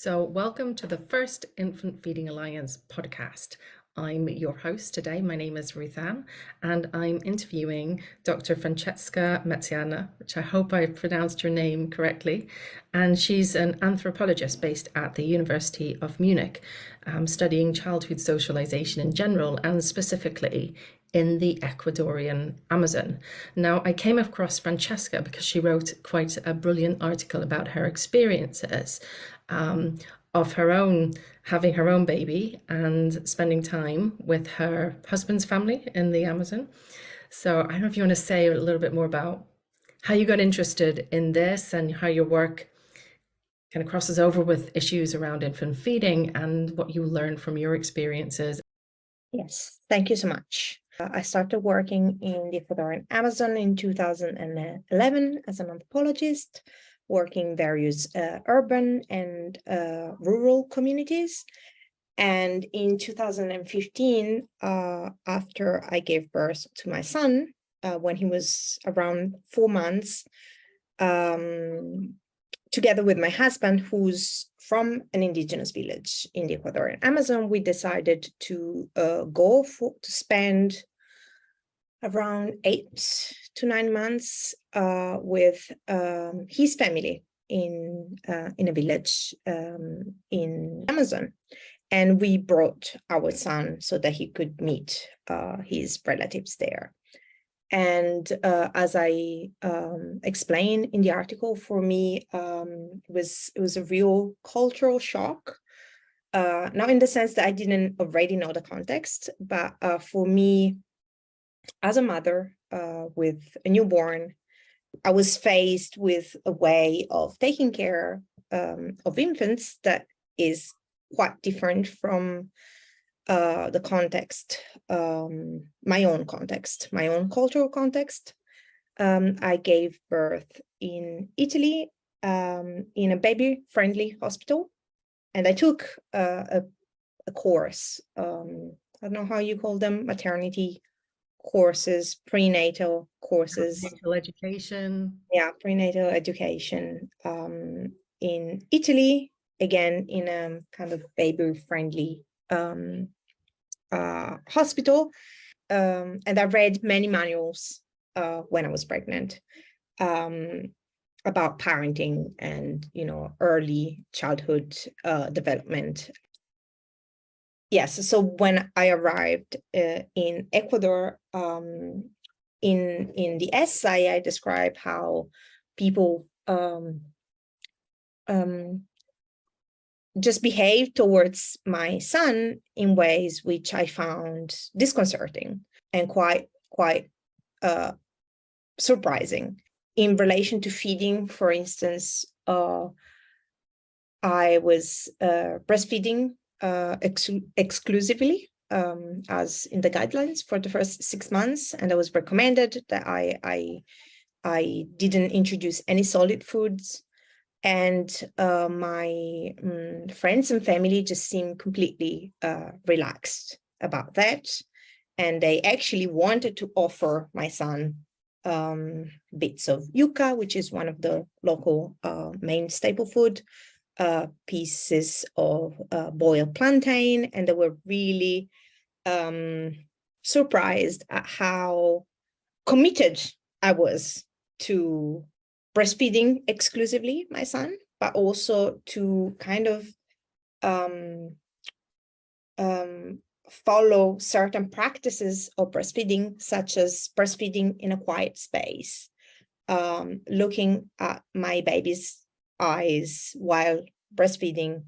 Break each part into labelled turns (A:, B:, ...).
A: So, welcome to the first Infant Feeding Alliance podcast. I'm your host today. My name is Ruth, and I'm interviewing Dr. Francesca Mezzenzana, which I hope I pronounced your name correctly. And she's an anthropologist based at the University of Munich, studying childhood socialization in general and specifically in the Ecuadorian Amazon. Now, I came across Francesca because she wrote quite a brilliant article about her experiences of her own having her own baby and spending time with her husband's family in the Amazon. So I don't know if you want to say a little bit more about how you got interested in this and how your work kind of crosses over with issues around infant feeding and what you learned from your experiences.
B: Yes, thank you so much. I started working in the Ecuadorian Amazon in 2011 as an anthropologist, working various urban and rural communities. And in 2015, after I gave birth to my son, when he was around 4 months, together with my husband, who's from an indigenous village in the Ecuadorian Amazon, we decided to to spend around 8 to 9 months with his family in a village in Amazon. And we brought our son so that he could meet his relatives there. And as I explained in the article, for me, it was a real cultural shock. Not in the sense that I didn't already know the context, but for me, as a mother with a newborn, I was faced with a way of taking care of infants that is quite different from the context, my own cultural context. I gave birth in Italy in a baby-friendly hospital, and I took a course. I don't know how you call them, maternity courses, prenatal courses.
A: Prenatal education.
B: Yeah, prenatal education in Italy, again, in a kind of baby-friendly hospital. And I read many manuals when I was pregnant about parenting and, early childhood development. Yes, so when I arrived in Ecuador, in the essay, I describe how people just behave towards my son in ways which I found disconcerting and quite surprising. In relation to feeding, for instance, I was breastfeeding exclusively as in the guidelines for the first 6 months, and I was recommended that I didn't introduce any solid foods. And my friends and family just seemed completely relaxed about that. And they actually wanted to offer my son bits of yuca, which is one of the local main staple food, pieces of boiled plantain. And they were really surprised at how committed I was to breastfeeding exclusively my son, but also to kind of follow certain practices of breastfeeding, such as breastfeeding in a quiet space, looking at my baby's eyes while breastfeeding,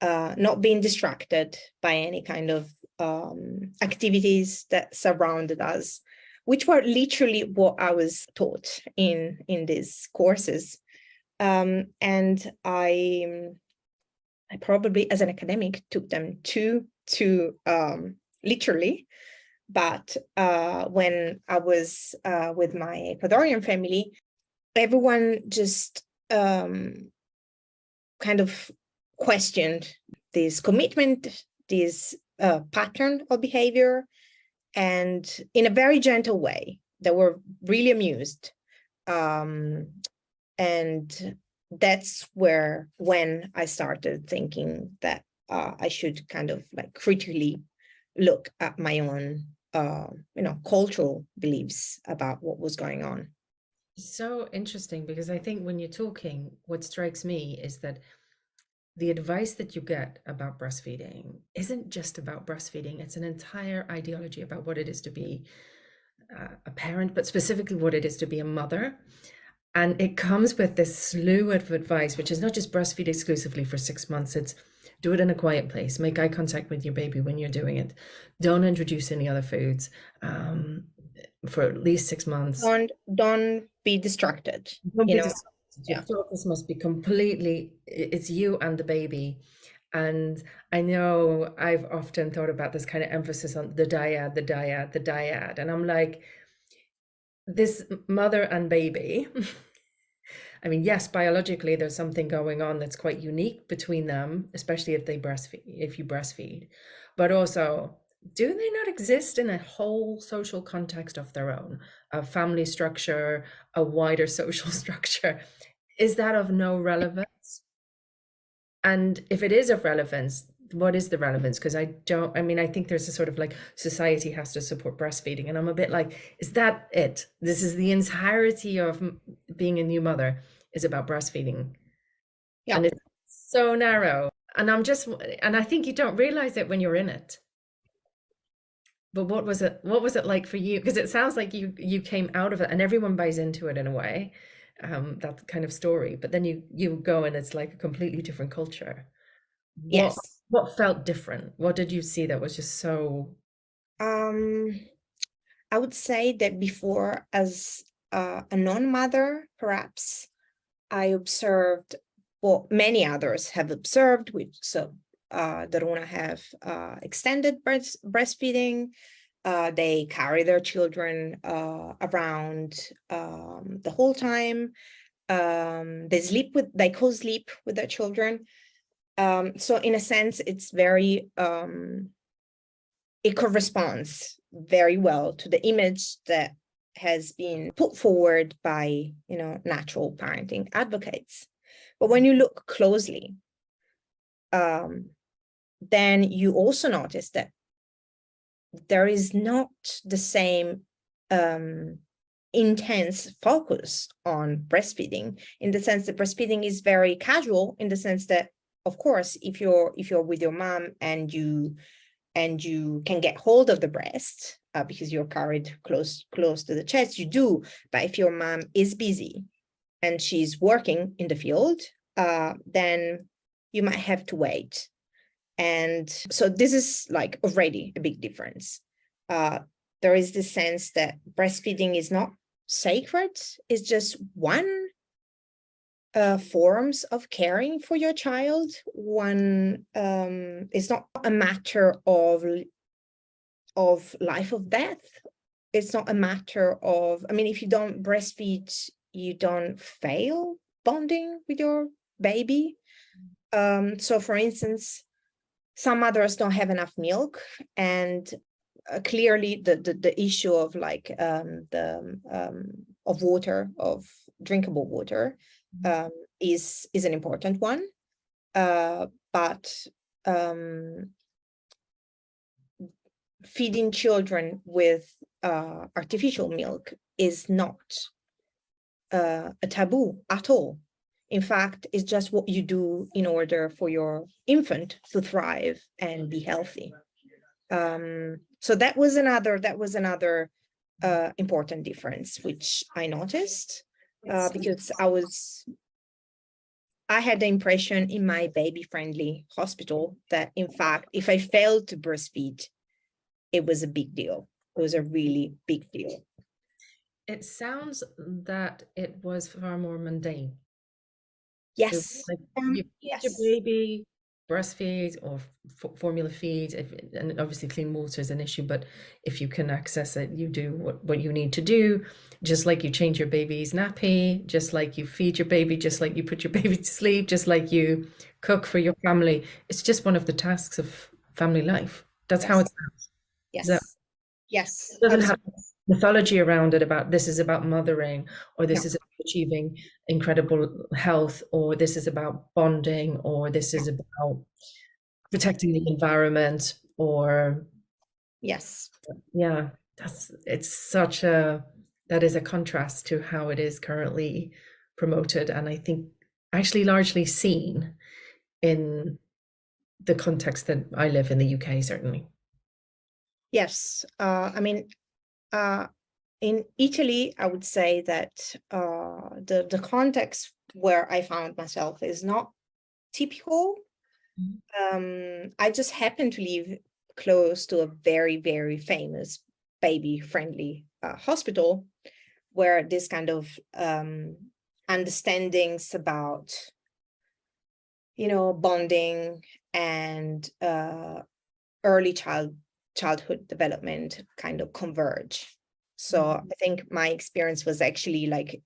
B: not being distracted by any kind of activities that surrounded us, which were literally what I was taught in these courses. And I probably, as an academic, took them too literally. But when I was with my Ecuadorian family, everyone just kind of questioned this commitment, this pattern of behavior, and in a very gentle way. They were really amused. And that's when I started thinking that I should kind of like critically look at my own, cultural beliefs about what was going on.
A: So interesting, because I think when you're talking, what strikes me is that the advice that you get about breastfeeding isn't just about breastfeeding. It's an entire ideology about what it is to be a parent, but specifically what it is to be a mother. And it comes with this slew of advice, which is not just breastfeed exclusively for 6 months. It's do it in a quiet place, make eye contact with your baby when you're doing it. Don't introduce any other foods for at least 6 months.
B: Don't be distracted,
A: Don't
B: you
A: be
B: know.
A: distracted. Your
B: Yeah.
A: focus must be completely, it's you and the baby. And I know I've often thought about this kind of emphasis on the dyad, the dyad, the dyad. And I'm like, this mother and baby, I mean, yes, biologically, there's something going on that's quite unique between them, especially if they breastfeed, if you breastfeed. But also, do they not exist in a whole social context of their own, a family structure, a wider social structure? Is that of no relevance? And if it is of relevance, what is the relevance? Because I mean, I think there's a sort of like society has to support breastfeeding. And I'm a bit like, is that it? This is the entirety of being a new mother is about breastfeeding.
B: Yeah.
A: And it's so narrow. And I think you don't realize it when you're in it. But what was it like for you? Because it sounds like you came out of it and everyone buys into it in a way, that kind of story. But then you go and it's like a completely different culture. What
B: Yes.
A: what felt different? What did you see that was just so
B: um I would say that before, as a non-mother, perhaps I observed what many others have observed, which the Rona have extended breastfeeding. They carry their children around the whole time. They co-sleep with their children. So in a sense, it corresponds very well to the image that has been put forward by, natural parenting advocates. But when you look closely, then you also notice that there is not the same intense focus on breastfeeding, in the sense that breastfeeding is very casual, in the sense that, of course, if you're with your mom and you can get hold of the breast, because you're carried close to the chest, you do. But if your mom is busy and she's working in the field, then you might have to wait. And so this is like already a big difference. There is this sense that breastfeeding is not sacred, it's just one forms of caring for your child. One is not a matter of life or death. It's not a matter of, I mean, if you don't breastfeed, you don't fail bonding with your baby. So for instance, some mothers don't have enough milk, and clearly the issue of like of water, of drinkable water, is an important one. But feeding children with artificial milk is not a taboo at all. In fact, it's just what you do in order for your infant to thrive and be healthy. So that was another important difference which I noticed, because I had the impression in my baby-friendly hospital that, in fact, if I failed to breastfeed, it was a big deal. It was a really big deal.
A: It sounds that it was far more mundane. It was
B: Yes.
A: like you feed your
B: Yes.
A: baby, breastfeed or formula feed, and obviously clean water is an issue, but if you can access it, you do what you need to do, just like you change your baby's nappy, just like you feed your baby, just like you put your baby to sleep, just like you cook for your family. It's just one of the tasks of family life. That's how
B: Yes.
A: it sounds. Is that
B: Yes. Yes.
A: doesn't have
B: Absolutely.
A: mythology around it about this is about mothering, or
B: Yeah,
A: this is about achieving incredible health, or this is about bonding, or this
B: yeah,
A: is about protecting the environment, or
B: yes.
A: yeah, it's such a that is a contrast to how it is currently promoted, and I think actually largely seen in the context that I live in the UK, certainly.
B: Yes. I mean, in Italy, I would say that the context where I found myself is not typical. I just happened to live close to a very, very famous baby-friendly hospital where this kind of understandings about, bonding and early childhood development kind of converge. So I think my experience was actually like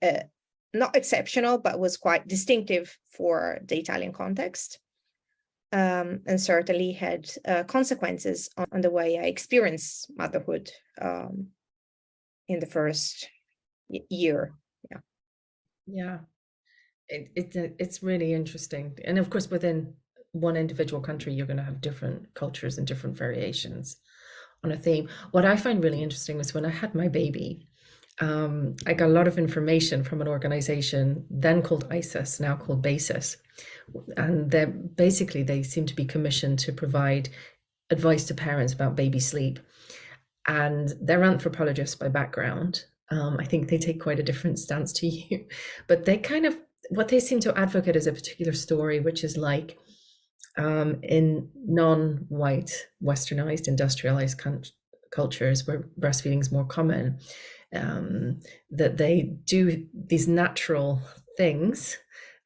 B: not exceptional, but was quite distinctive for the Italian context. And certainly had consequences on the way I experience motherhood in the first year. Yeah.
A: Yeah, it's really interesting, and of course, within one individual country, you're going to have different cultures and different variations on a theme. What I find really interesting was when I had my baby, I got a lot of information from an organization then called ISIS, now called BASIS, and they seem to be commissioned to provide advice to parents about baby sleep, and they're anthropologists by background. I think they take quite a different stance to you, but they kind of what they seem to advocate is a particular story, which is like in non-white, westernized, industrialized cultures where breastfeeding is more common, that they do these natural things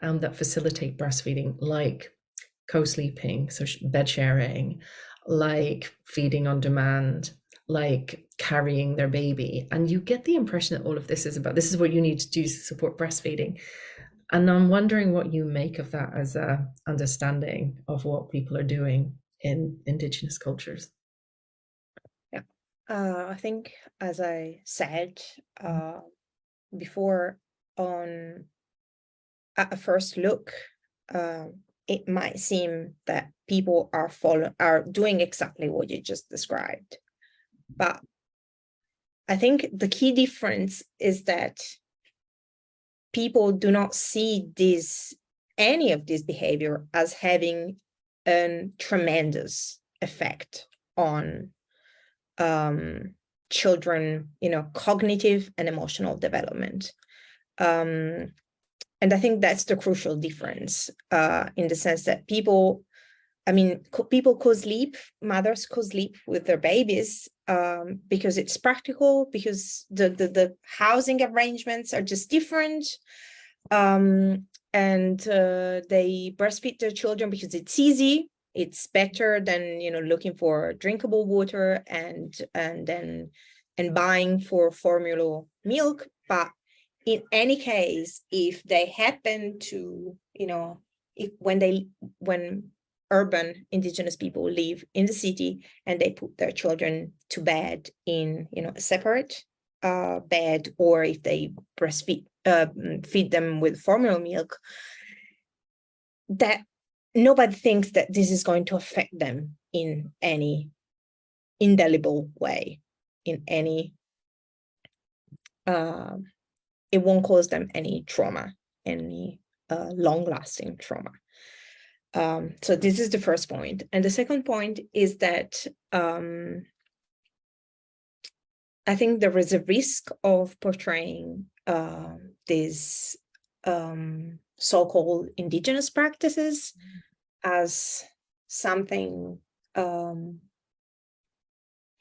A: that facilitate breastfeeding, like co-sleeping, so bed sharing, like feeding on demand, like carrying their baby. And you get the impression that all of this is about this is what you need to do to support breastfeeding. And I'm wondering what you make of that as a understanding of what people are doing in indigenous cultures.
B: Yeah. I think, as I said before, on at a first look, it might seem that people are doing exactly what you just described. But I think the key difference is that people do not see any of this behavior as having a tremendous effect on children, cognitive and emotional development. And I think that's the crucial difference in the sense that people co-sleep, mothers co-sleep with their babies because it's practical, because the housing arrangements are just different. And they breastfeed their children because it's easy. It's better than looking for drinkable water and buying for formula milk. But in any case, if they happen to, when urban indigenous people live in the city and they put their children to bed in a separate bed, or if they feed them with formula milk, that nobody thinks that this is going to affect them in any indelible way, in any it won't cause them any trauma, any long-lasting trauma. So this is the first point. And the second point is that I think there is a risk of portraying these so-called indigenous practices as something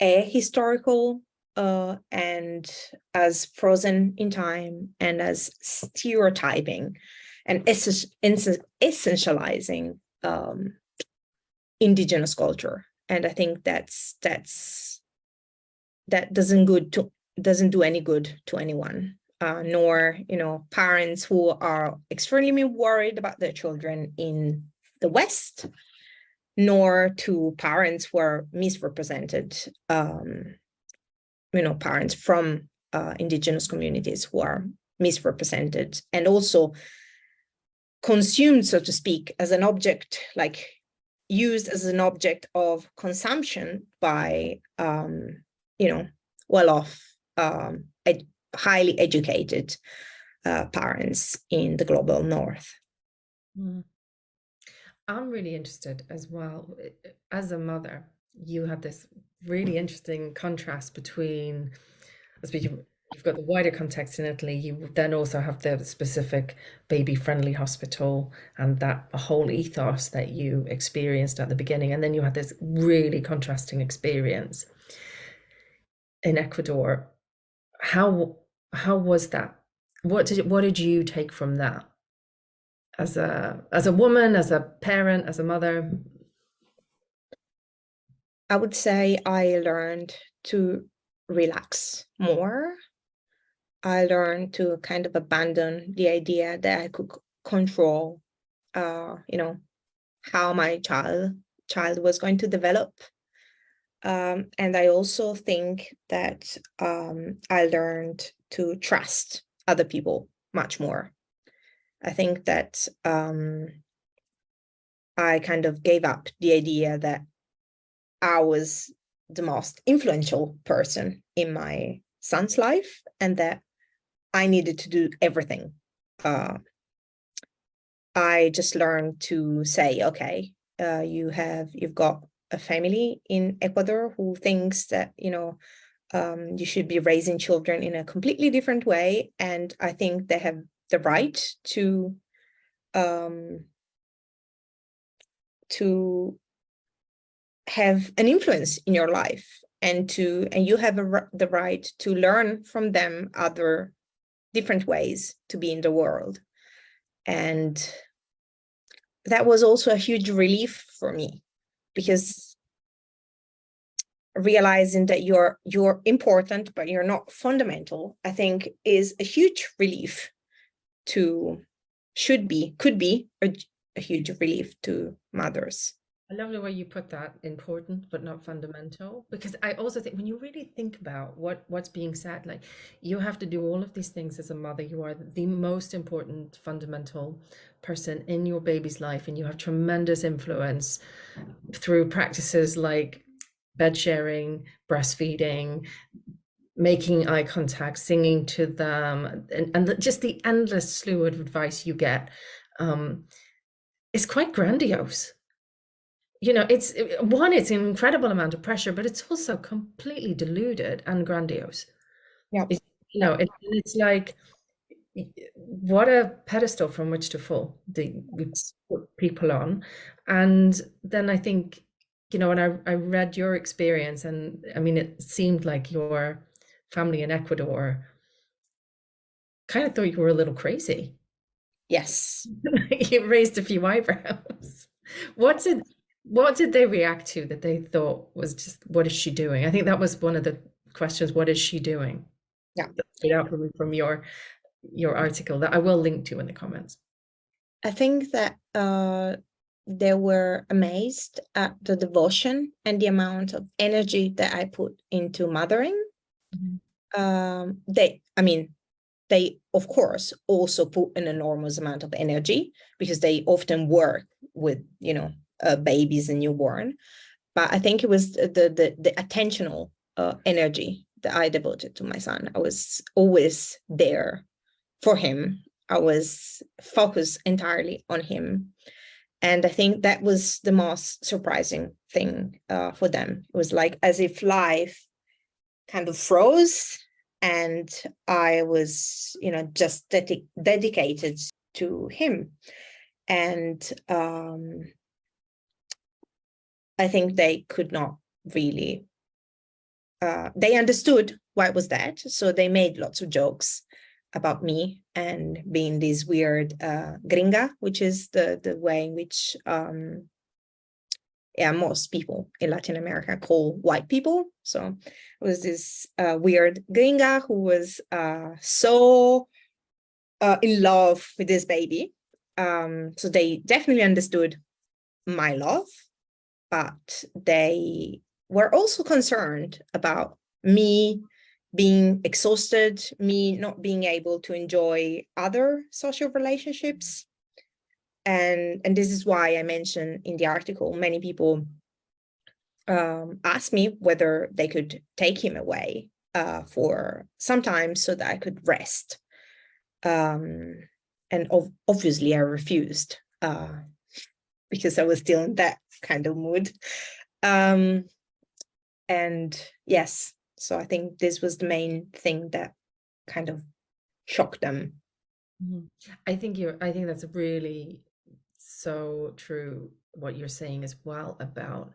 B: ahistorical and as frozen in time, and as stereotyping and essentializing indigenous culture. And I think that doesn't do any good to anyone, nor parents who are extremely worried about their children in the West, nor to parents who are misrepresented parents from indigenous communities who are misrepresented and also consumed, so to speak, as an object, like used as an object of consumption by, well-off, highly educated parents in the global north.
A: Mm. I'm really interested as well. As a mother, you have this really interesting contrast between, I suppose you've got the wider context in Italy. You then also have the specific baby-friendly hospital and that whole ethos that you experienced at the beginning. And then you had this really contrasting experience in Ecuador. How was that? What did you take from that as a woman, as a parent, as a mother?
B: I would say I learned to relax more. I learned to kind of abandon the idea that I could control, how my child was going to develop. And I also think that I learned to trust other people much more. I think that I kind of gave up the idea that I was the most influential person in my son's life and that I needed to do everything. I just learned to say, okay, you've got a family in Ecuador who thinks that, you should be raising children in a completely different way. And I think they have the right to have an influence in your life, and you have the right to learn from them other different ways to be in the world. And that was also a huge relief for me, because realizing that you're important but you're not fundamental, I think, is a huge relief could be a huge relief to mothers.
A: I love the way you put that, important but not fundamental, because I also think when you really think about what's being said, like, you have to do all of these things as a mother. You are the most important fundamental person in your baby's life, and you have tremendous influence through practices like bed sharing, breastfeeding, making eye contact, singing to them, and just the endless slew of advice you get is quite grandiose. It's an incredible amount of pressure, but it's also completely deluded and grandiose.
B: Yeah.
A: It's like, what a pedestal from which to fall we put people on. And then I think, when I read your experience, and I mean, it seemed like your family in Ecuador kind of thought you were a little crazy.
B: Yes.
A: You raised a few eyebrows. What did they react to that they thought was just, what is she doing? I think that was one of the questions. What is she doing?
B: Yeah.
A: That stood out for me from your article that I will link to in the comments.
B: I think that they were amazed at the devotion and the amount of energy that I put into mothering. Mm-hmm. They, of course, also put an enormous amount of energy, because they often work with, babies and newborn. But I think it was the attentional energy that I devoted to my son. I was always there for him. I was focused entirely on him. And I think that was the most surprising thing for them. It was like as if life kind of froze, and I was, just dedicated to him. And I think they could not really, they understood why it was that. So they made lots of jokes about me and being this weird gringa, which is the way in which most people in Latin America call white people. So it was this weird gringa who was so in love with this baby. So they definitely understood my love, but they were also concerned about me being exhausted, me not being able to enjoy other social relationships. And this is why I mentioned in the article, many people asked me whether they could take him away for some time so that I could rest. And obviously I refused because I was still in that kind of mood. And yes, so I think this was the main thing that kind of shocked them.
A: I think that's really so true what you're saying as well about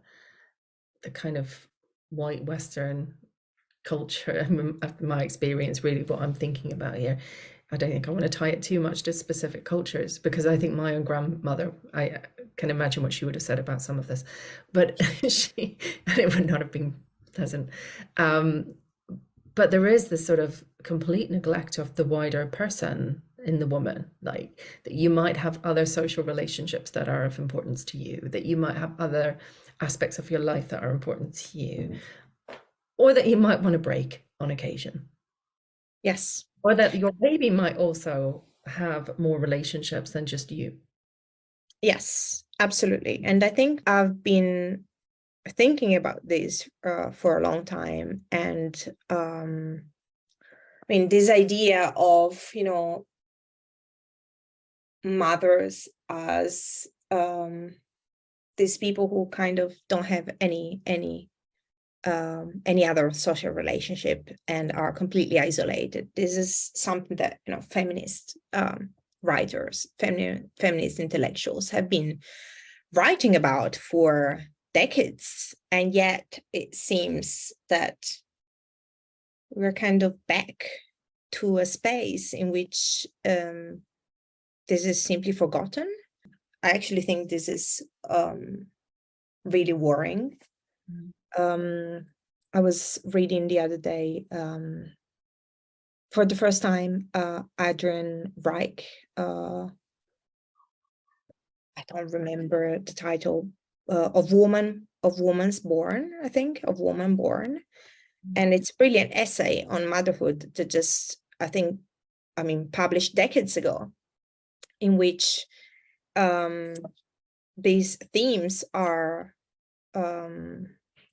A: the kind of white Western culture. My experience, really what I'm thinking about here. I don't think I want to tie it too much to specific cultures, because I think my own grandmother, I can imagine what she would have said about some of this, but and it would not have been pleasant. But there is this sort of complete neglect of the wider person in the woman, like that you might have other social relationships that are of importance to you, that you might have other aspects of your life that are important to you, or that you might want to break on occasion.
B: Yes.
A: Or that your baby might also have more relationships than just you.
B: Yes, absolutely. And I think I've been thinking about this for a long time. And I mean, this idea of, mothers as these people who kind of don't have any other social relationship and are completely isolated. This is something that feminist writers, feminist intellectuals have been writing about for decades, and yet it seems that we're kind of back to a space in which this is simply forgotten. I actually think this is really worrying. I was reading the other day, for the first time, Adrian Reich, I don't remember the title, of Woman's Born, I think, of Woman Born. And it's a brilliant essay on motherhood that just, published decades ago, in which these themes are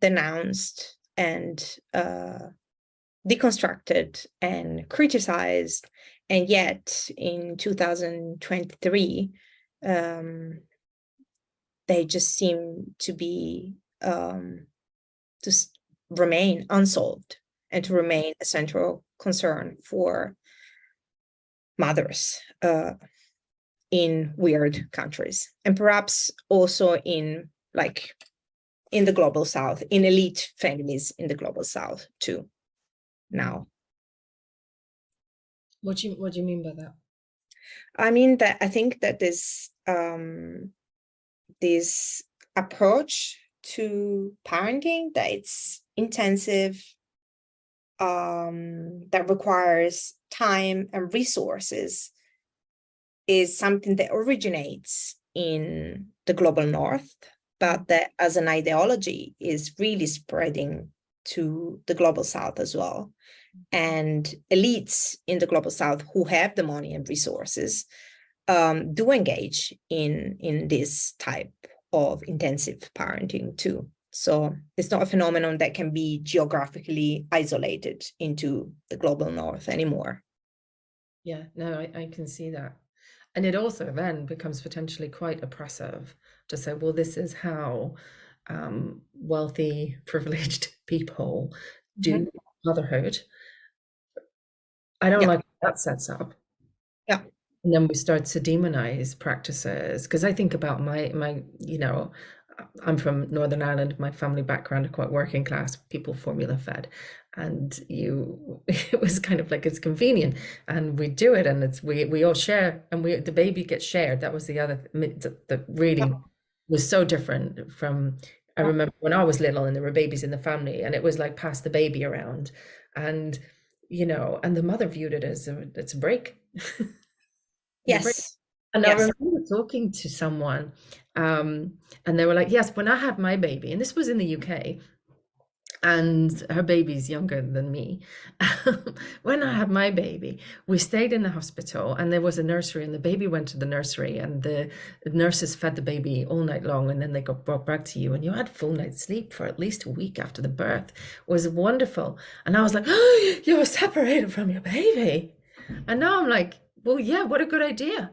B: denounced and deconstructed and criticized. And yet in 2023, they just seem to be to remain unsolved and to remain a central concern for mothers in weird countries, and perhaps also in the global south, in elite families in the global south too now.
A: What do you mean by that?
B: I mean that I think that this approach to parenting, that it's intensive, that requires time and resources, is something that originates in the global north, but that as an ideology is really spreading to the global south as well. And elites in the global south who have the money and resources do engage in this type of intensive parenting too. So it's not a phenomenon that can be geographically isolated into the global north anymore.
A: Yeah, no, I can see that. And it also then becomes potentially quite oppressive to say, well, this is how wealthy, privileged people do motherhood. I don't like how that sets up.
B: Yeah.
A: And then we start to demonize practices. Because I think about my, I'm from Northern Ireland, my family background are quite working class, people formula fed. And it was kind of like, it's convenient and we do it, and we all share, and the baby gets shared. That was the other that really was so different from, I remember when I was little and there were babies in the family and it was like pass the baby around, and and the mother viewed it as it's a break.
B: Yes.
A: And I remember talking to someone, and they were like, yes, when I had my baby, and this was in the UK, and her baby's younger than me. When I had my baby, we stayed in the hospital, and there was a nursery, and the baby went to the nursery, and the nurses fed the baby all night long, and then they got brought back to you, and you had full night's sleep for at least a week after the birth. It was wonderful. And I was like, oh, you were separated from your baby. And now I'm like, well, yeah, what a good idea.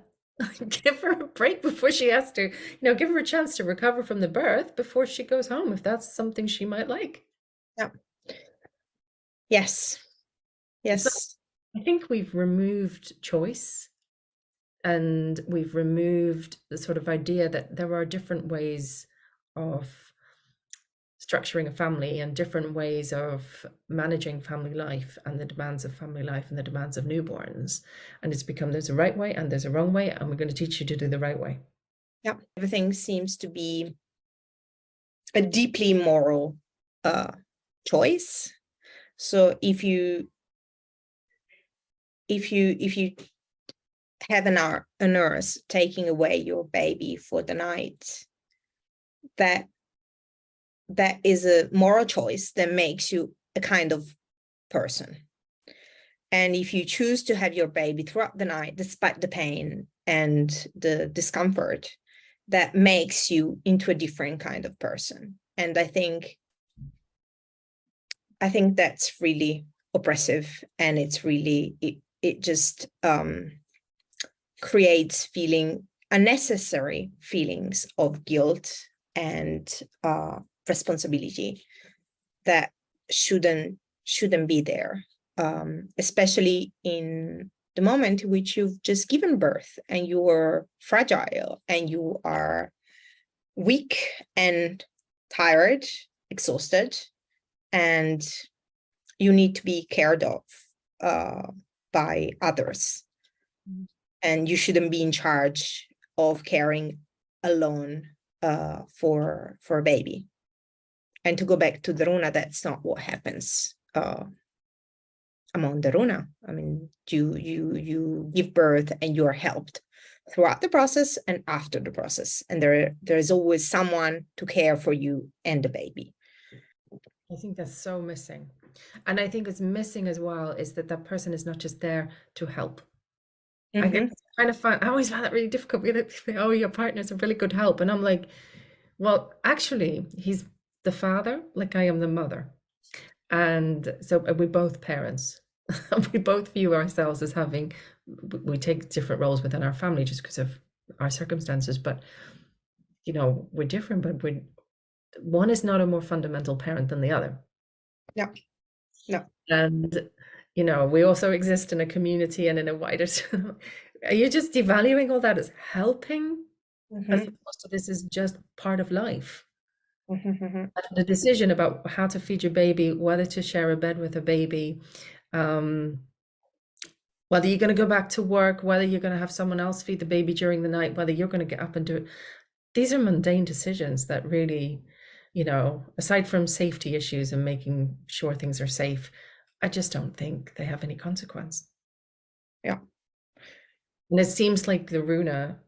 A: Give her a break before she has to, give her a chance to recover from the birth before she goes home, if that's something she might like.
B: Yeah. Yes. Yes.
A: So I think we've removed choice, and we've removed the sort of idea that there are different ways of structuring a family and different ways of managing family life and the demands of family life and the demands of newborns. And it's become there's a right way and there's a wrong way, and we're going to teach you to do the right way.
B: Yeah. Everything seems to be a deeply moral choice. So if you have a nurse taking away your baby for the night, that is a moral choice that makes you a kind of person. And if you choose to have your baby throughout the night, despite the pain and the discomfort, that makes you into a different kind of person. And I think that's really oppressive, and it's really, it just creates unnecessary feelings of guilt and responsibility that shouldn't be there, especially in the moment in which you've just given birth and you are fragile and you are weak and tired, exhausted, and you need to be cared of by others. Mm-hmm. And you shouldn't be in charge of caring alone for a baby. And to go back to the Runa, that's not what happens among the Runa. I mean, you give birth and you are helped throughout the process and after the process. And there's always someone to care for you and the baby.
A: I think that's so missing. And I think what's missing as well is that person is not just there to help. Mm-hmm. I get I always find that really difficult. People say, oh, your partner's a really good help. And I'm like, well, actually, he's the father, like I am the mother. And so we're both parents. We both view ourselves as we take different roles within our family just because of our circumstances. But, we're different, but one is not a more fundamental parent than the other.
B: No.
A: And, we also exist in a community and in a wider. Are you just devaluing all that as helping? Mm-hmm. As opposed to this is just part of life. Mm-hmm. The decision about how to feed your baby, whether to share a bed with a baby, whether you're going to go back to work, whether you're going to have someone else feed the baby during the night, whether you're going to get up and do it. These are mundane decisions that really, aside from safety issues and making sure things are safe, I just don't think they have any consequence.
B: Yeah.
A: And it seems like the Runa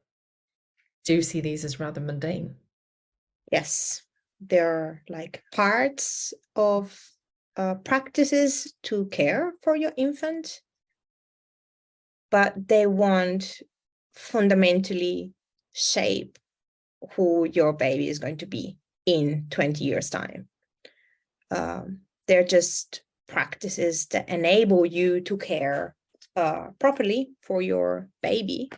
A: do see these as rather mundane.
B: Yes. They're like parts of practices to care for your infant, but they won't fundamentally shape who your baby is going to be in 20 years' time. They're just practices that enable you to care properly for your baby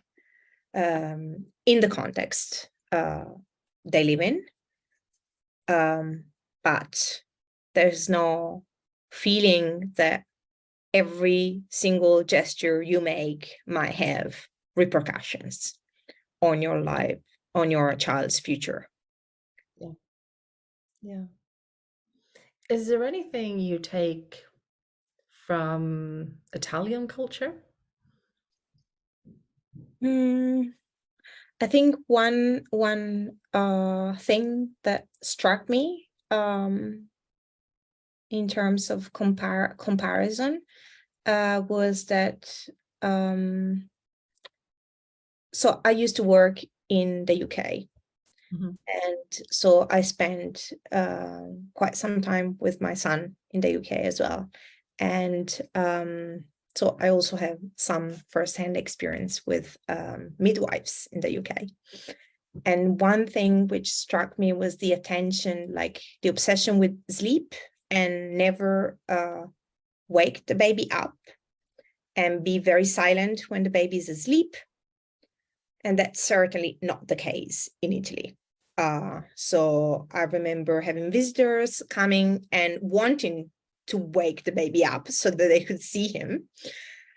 B: in the context they live in. But there's no feeling that every single gesture you make might have repercussions on your life, on your child's future.
A: Yeah. Is there anything you take from Italian culture?
B: I think one thing that struck me in terms of comparison was that so I used to work in the UK,
A: Mhm.
B: And so I spent quite some time with my son in the UK as well. And so I also have some firsthand experience with midwives in the UK. And one thing which struck me was the attention, like the obsession with sleep, and never wake the baby up, and be very silent when the baby is asleep. And that's certainly not the case in Italy. So I remember having visitors coming and wanting to wake the baby up so that they could see him,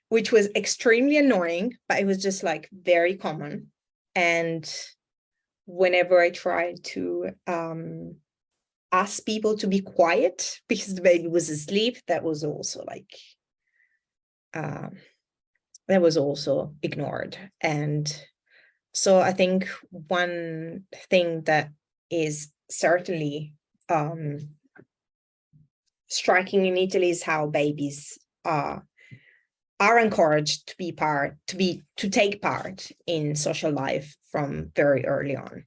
B: which was extremely annoying, but it was just like very common. And whenever I tried to ask people to be quiet because the baby was asleep, that was also like, that was also ignored. And so I think one thing that is certainly striking in Italy is how babies are encouraged to take part in social life from very early on.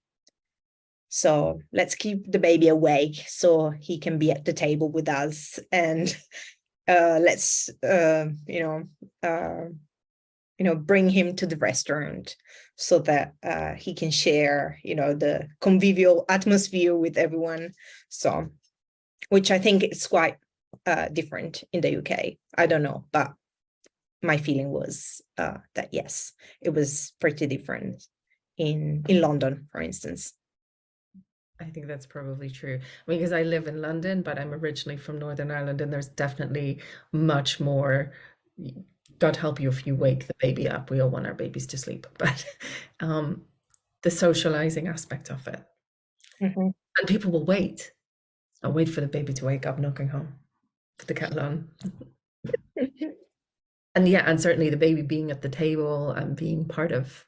B: So let's keep the baby awake so he can be at the table with us, and let's bring him to the restaurant so that he can share the convivial atmosphere with everyone. So, which I think is quite different in the UK. I don't know, but my feeling was that yes, it was pretty different in London, for instance.
A: I think that's probably true. I mean, because I live in London, but I'm originally from Northern Ireland, and there's definitely much more. God help you if you wake the baby up. We all want our babies to sleep, but um, the socializing aspect of it,
B: Mhm.
A: and people will wait. I'll wait for the baby to wake up, knocking home, put the kettle on, and yeah, and certainly the baby being at the table and being part of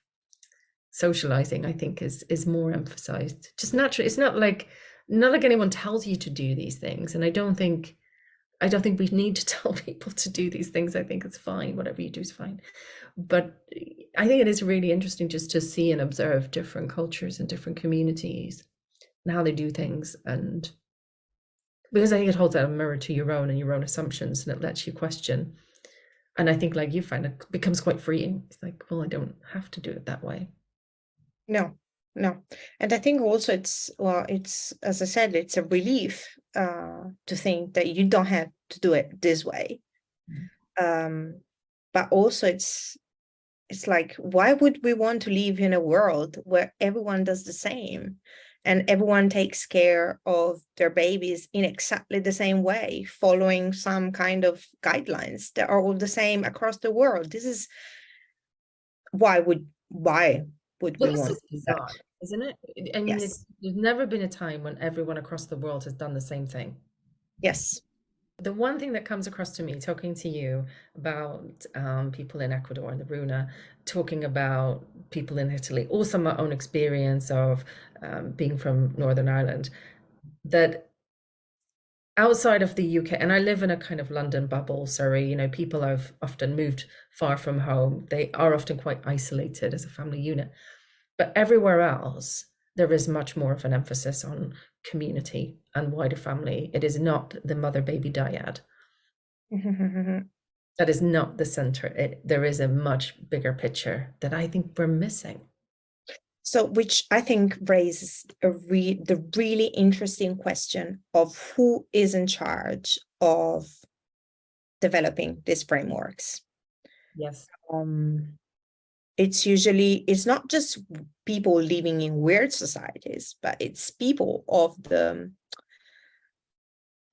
A: socializing, I think is more emphasized. Just naturally, it's not like anyone tells you to do these things, and I don't think we need to tell people to do these things. I think it's fine. Whatever you do is fine. But I think it is really interesting just to see and observe different cultures and different communities and how they do things. And because I think it holds out a mirror to your own and your own assumptions, and it lets you question. And I think, like you find, it becomes quite freeing. It's like, well, I don't have to do it that way.
B: No, no. And I think also it's, as I said, it's a relief to think that you don't have to do it this way. But also it's like, why would we want to live in a world where everyone does the same and everyone takes care of their babies in exactly the same way, following some kind of guidelines that are all the same across the world? This is why would
A: Well,
B: we
A: this
B: want
A: is
B: that?
A: bizarre, isn't it? I mean,
B: Yes,
A: there's never been a time when everyone across the world has done the same thing.
B: yes.
A: The one thing that comes across to me talking to you about people in Ecuador and the Runa, talking about people in Italy, also my own experience of being from Northern Ireland, that outside of the UK, and I live in a kind of London bubble, Surrey, people have often moved far from home. They are often quite isolated as a family unit. But everywhere else, there is much more of an emphasis on community and wider family. It is not the mother baby dyad. That is not the center. There is a much bigger picture that I think we're missing.
B: So, which I think raises the really interesting question of who is in charge of developing these frameworks.
A: Yes.
B: It's not just people living in weird societies, but it's people of the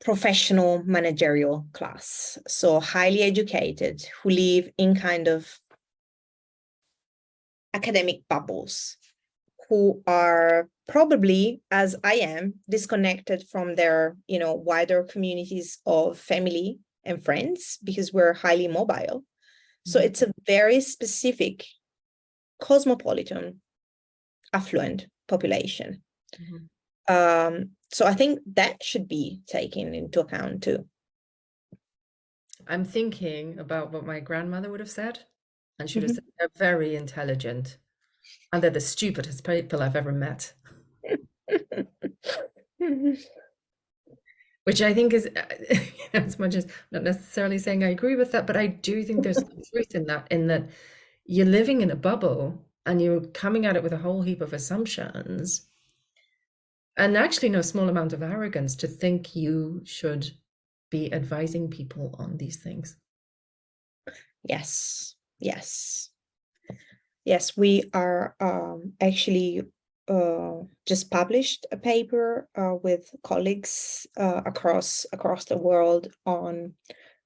B: professional managerial class, so highly educated, who live in kind of academic bubbles, who are probably, as I am, disconnected from their wider communities of family and friends, because we're highly mobile. So it's a very specific cosmopolitan affluent population. So I think that should be taken into account too.
A: I'm thinking about what my grandmother would have said, and she would have said, they're very intelligent, and they're the stupidest people I've ever met. Which I think is, as much as not necessarily saying I agree with that, but I do think there's some truth in that you're living in a bubble and you're coming at it with a whole heap of assumptions, and actually no small amount of arrogance to think you should be advising people on these things.
B: Yes, yes. Yes, we are actually just published a paper with colleagues across the world on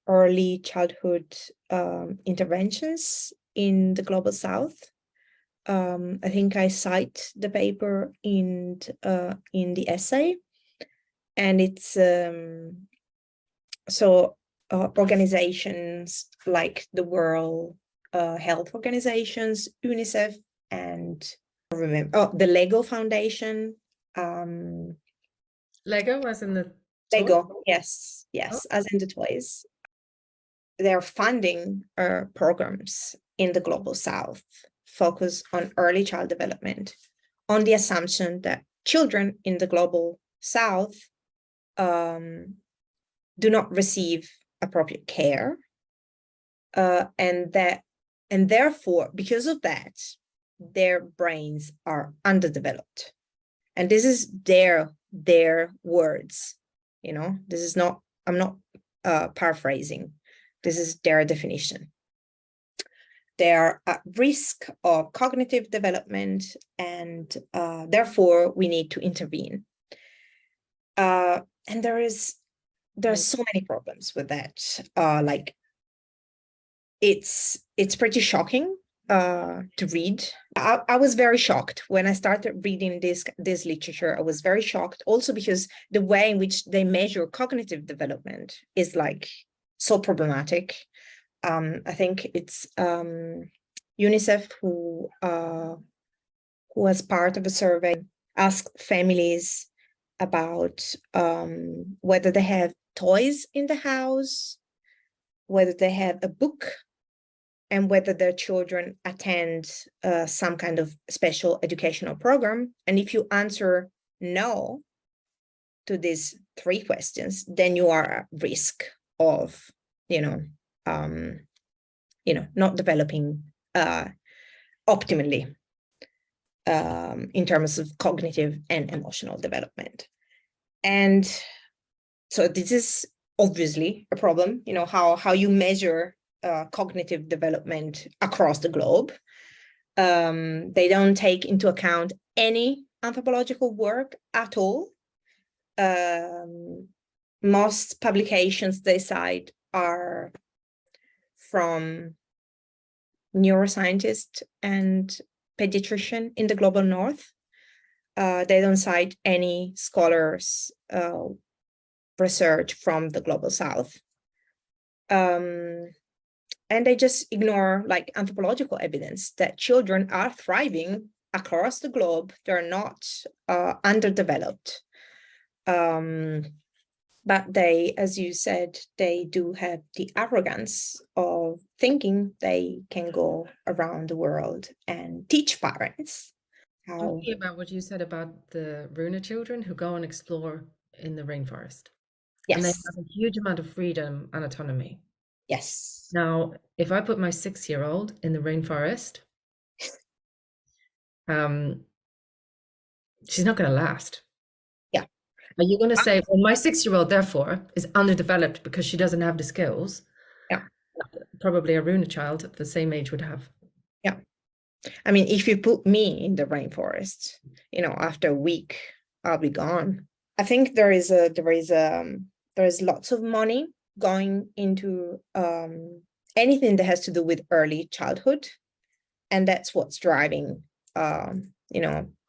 B: early childhood interventions in the Global South. I think I cite the paper in the essay, and it's organizations like the World Health Organizations, UNICEF, and the Lego Foundation.
A: Lego, as in the
B: Lego,
A: toy?
B: yes, as in the toys. They're funding programs in the Global South focus on early child development, on the assumption that children in the Global South do not receive appropriate care, and therefore, because of that, their brains are underdeveloped. And this is their words, this is not, I'm not paraphrasing, this is their definition. They are at risk of cognitive development, and therefore we need to intervene. And there's so many problems with that. Like it's pretty shocking to read. I was very shocked when I started reading this literature. I was very shocked also because the way in which they measure cognitive development is like so problematic. I think it's UNICEF who was part of a survey, asked families about whether they have toys in the house, whether they have a book, and whether their children attend some kind of special educational program. And if you answer no to these three questions, then you are at risk of, not developing optimally in terms of cognitive and emotional development. And so this is obviously a problem, how you measure cognitive development across the globe. They don't take into account any anthropological work at all. Most publications they cite are from neuroscientists and pediatrician in the global north. They don't cite any scholars research from the global south. And they just ignore like anthropological evidence that children are thriving across the globe. They're not underdeveloped. But they, as you said, they do have the arrogance of thinking they can go around the world and teach parents how.
A: Talking about what you said about the Runa children who go and explore in the rainforest. And they
B: Yes.
A: have a huge amount of freedom and autonomy.
B: Yes.
A: Now, if I put my 6-year-old in the rainforest, she's not going to last.
B: Yeah.
A: Are you going to say, well, my 6-year-old, therefore, is underdeveloped because she doesn't have the skills?
B: Yeah.
A: Probably a Runa child of the same age would have.
B: Yeah. I mean, if you put me in the rainforest, after a week, I'll be gone. I think there is lots of money going into anything that has to do with early childhood, and that's what's driving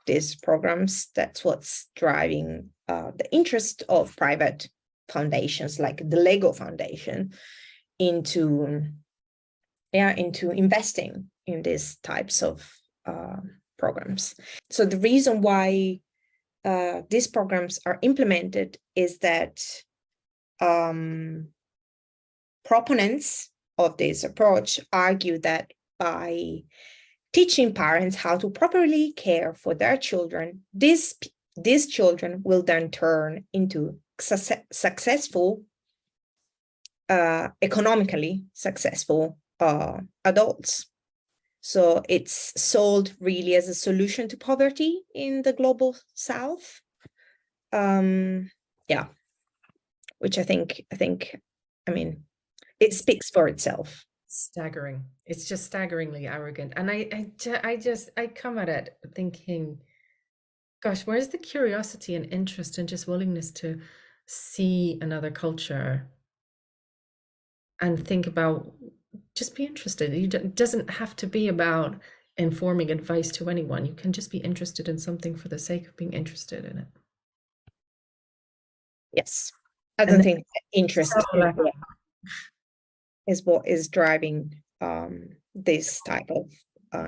B: these programs. That's what's driving the interest of private foundations like the Lego Foundation into investing in these types of programs. So the reason why these programs are implemented is that proponents of this approach argue that by teaching parents how to properly care for their children, these these children will then turn into successful, economically successful adults. So it's sold really as a solution to poverty in the global South. Yeah, which I mean, it speaks for itself.
A: Staggering. It's just staggeringly arrogant. And I come at it thinking, gosh, where's the curiosity and interest and just willingness to see another culture and think about, just be interested. It doesn't have to be about informing advice to anyone. You can just be interested in something for the sake of being interested in it.
B: Yes, I don't
A: And
B: think interest
A: so
B: is what is driving this type of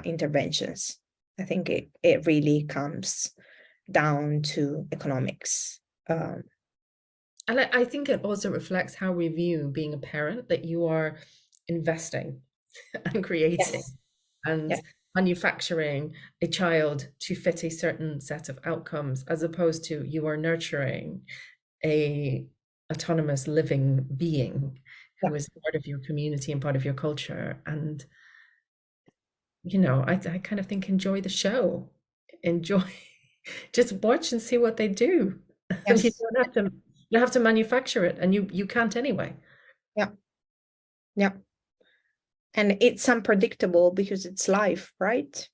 B: interventions. I think it really comes down to economics.
A: and I think it also reflects how we view being a parent, that you are investing and creating
B: Yes.
A: and
B: Yeah.
A: manufacturing a child to fit a certain set of outcomes, as opposed to you are nurturing a autonomous living being
B: Yeah.
A: who is part of your community and part of your culture. And I kind of think, enjoy the show, enjoy, just watch and see what they do. You
B: Yes.
A: don't have to manufacture it, and you can't anyway.
B: Yeah. Yeah. And it's unpredictable because it's life, right?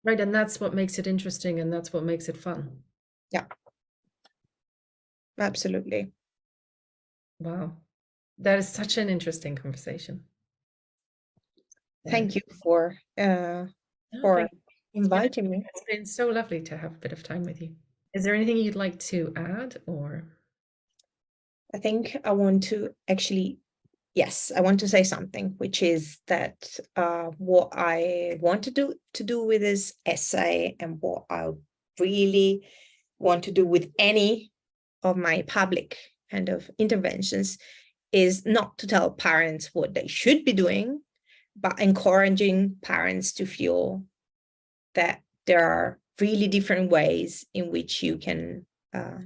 A: Right, and that's what makes it interesting, and that's what makes it fun.
B: Yeah. Absolutely.
A: Wow, that is such an interesting conversation.
B: Thank you for
A: No, thank you.
B: inviting me.
A: It's been so lovely to have a bit of time with you. Is there anything you'd like to add, or?
B: I think I want to actually, yes, I want to say something, which is that what I want to do with this essay, and what I really want to do with any of my public kind of interventions, is not to tell parents what they should be doing, but encouraging parents to feel that there are really different ways in which you can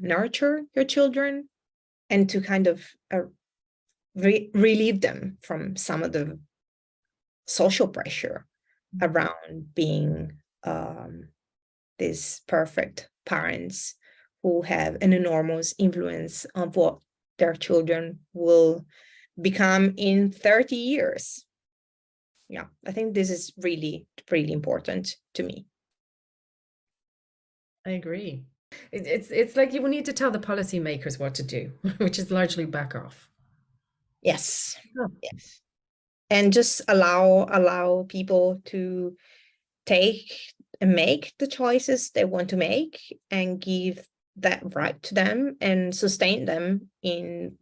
B: nurture your children, and to kind of relieve them from some of the social pressure around being these perfect parents who have an enormous influence on what their children will become in 30 years. Yeah, I think this is really, really important to me.
A: I agree. It's like you will need to tell the policymakers what to do, which is largely back off.
B: Yes.
A: Oh.
B: Yes. And just allow people to take and make the choices they want to make, and give that right to them, and sustain them in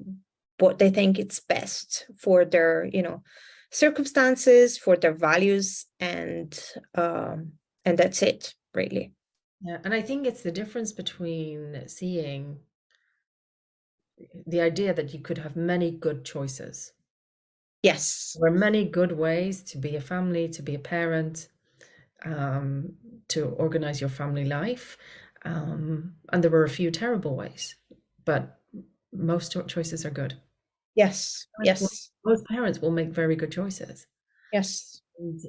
B: what they think it's best for their circumstances, for their values, and that's it, really.
A: Yeah, and I think it's the difference between seeing the idea that you could have many good choices.
B: Yes.
A: There are many good ways to be a family, to be a parent, to organize your family life. And there were a few terrible ways, but most choices are good.
B: Yes. Yes.
A: Most parents will make very good choices.
B: Yes.
A: And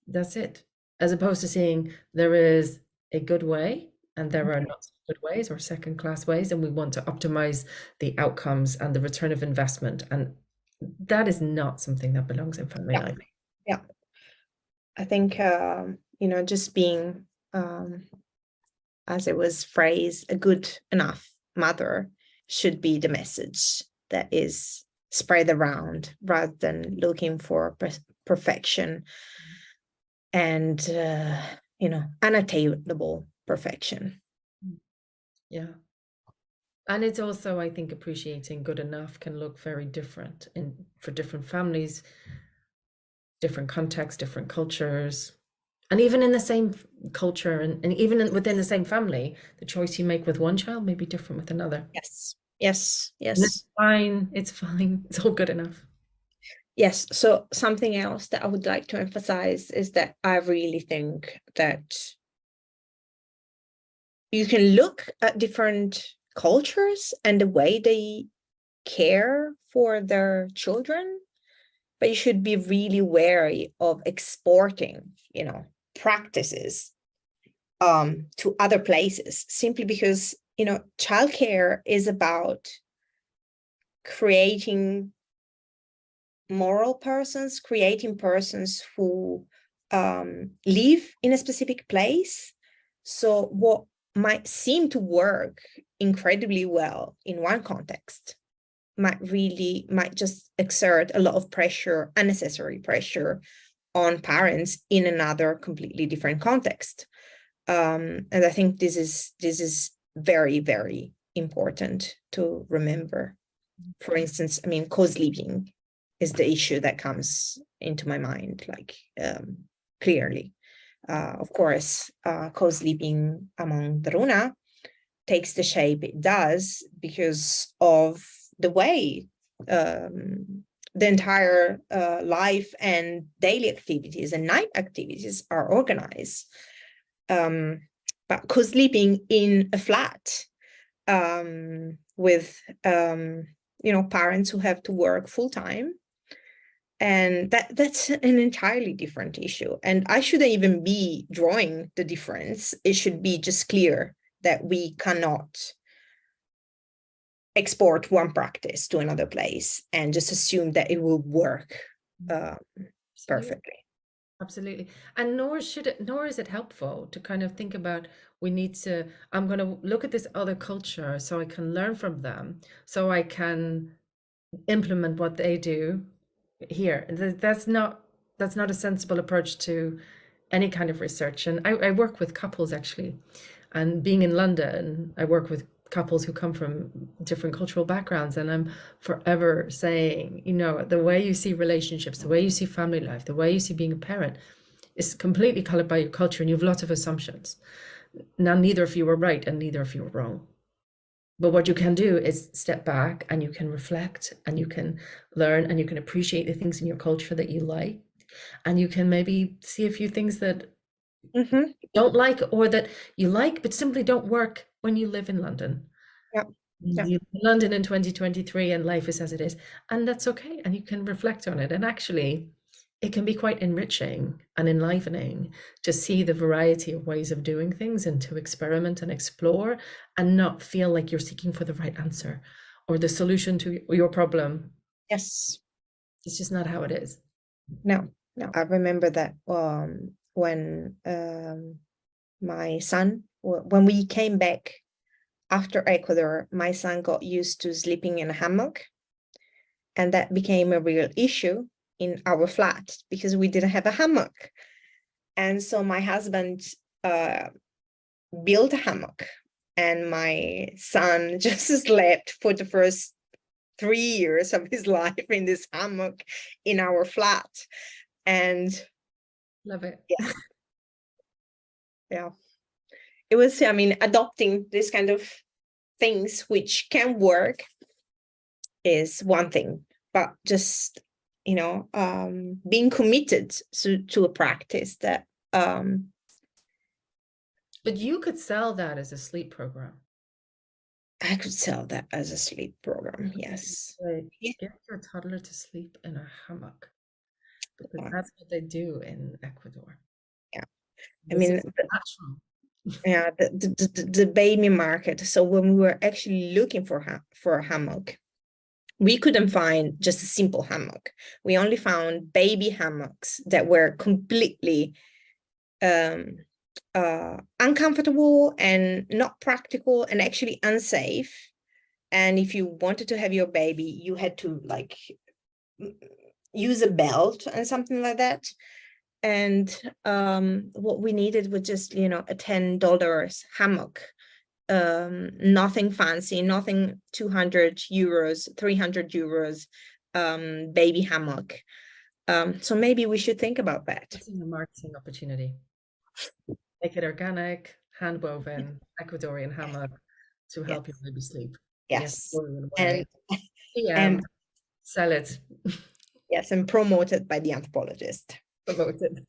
A: that's it. As opposed to seeing there is a good way and there are not so good ways or second class ways, and we want to optimize the outcomes and the return of investment. And that is not something that belongs in family
B: Yeah.
A: life.
B: Yeah. I think just being as it was phrased, a good enough mother should be the message that is spread around, rather than looking for perfection and unattainable perfection.
A: Yeah. And it's also, I think, appreciating good enough can look very different for different families, different contexts, different cultures. And even in the same culture, and even within the same family, the choice you make with one child may be different with another.
B: Yes. Yes.
A: And it's
B: Yes.
A: fine. It's fine. It's all good enough.
B: Yes. So something else that I would like to emphasize is that I really think that you can look at different cultures and the way they care for their children, but you should be really wary of exporting, practices to other places, simply because, childcare is about creating moral persons, creating persons who live in a specific place. So what might seem to work incredibly well in one context might just exert a lot of pressure, unnecessary pressure on parents in another completely different context. And I think this is very, very important to remember. For instance, I mean, co-sleeping is the issue that comes into my mind, like clearly. Of course, co-sleeping among the Runa takes the shape it does because of the way the entire life and daily activities and night activities are organized. But co-sleeping in a flat with parents who have to work full time, and that's an entirely different issue. And I shouldn't even be drawing the difference. It should be just clear that we cannot export one practice to another place and just assume that it will work perfectly.
A: Absolutely. And nor is it helpful to kind of think about, I'm going to look at this other culture so I can learn from them, so I can implement what they do here. That's not a sensible approach to any kind of research. And I work with couples actually, and being in London, I work with couples who come from different cultural backgrounds, and I'm forever saying, the way you see relationships, the way you see family life, the way you see being a parent is completely colored by your culture, and you have lots of assumptions. Now, neither of you are right and neither of you are wrong. But what you can do is step back, and you can reflect, and you can learn, and you can appreciate the things in your culture that you like, and you can maybe see a few things that you don't like, or that you like but simply don't work when you live in London.
B: Yeah.
A: You live in London in 2023 and life is as it is, and that's okay, and you can reflect on it. And actually, it can be quite enriching and enlivening to see the variety of ways of doing things, and to experiment and explore, and not feel like you're seeking for the right answer or the solution to your problem.
B: Yes.
A: It's just not how it is.
B: No. I remember that when my son, when we came back after Ecuador, my son got used to sleeping in a hammock, and that became a real issue in our flat because we didn't have a hammock. And so my husband built a hammock, and my son just slept for the first 3 years of his life in this hammock in our flat. And
A: love it.
B: Yeah, it was, adopting this kind of things which can work is one thing, but just being committed to a practice that
A: but you could sell that as a sleep program.
B: I could sell that as a sleep program. Yes.
A: Get your toddler to sleep in a hammock, because that's what they do in Ecuador.
B: Yeah.
A: Natural.
B: Yeah, the baby market. So when we were actually looking for a hammock, we couldn't find just a simple hammock. We only found baby hammocks that were completely uncomfortable and not practical and actually unsafe. And if you wanted to have your baby, you had to use a belt and something like that. And what we needed was just, a $10 hammock. Nothing fancy, nothing 200 euros, 300 euros, baby hammock. So maybe we should think about that.
A: It's a marketing opportunity. Make it organic, hand woven, Ecuadorian hammock to help your baby sleep.
B: Yes.
A: And sell it.
B: Yes, and promoted by the anthropologist.
A: Promoted.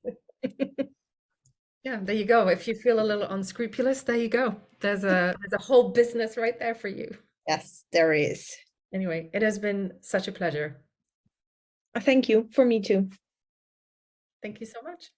A: Yeah, there you go. If you feel a little unscrupulous, there you go. There's a whole business right there for you.
B: Yes, there is.
A: Anyway, it has been such a pleasure.
B: Thank you. For me too.
A: Thank you so much.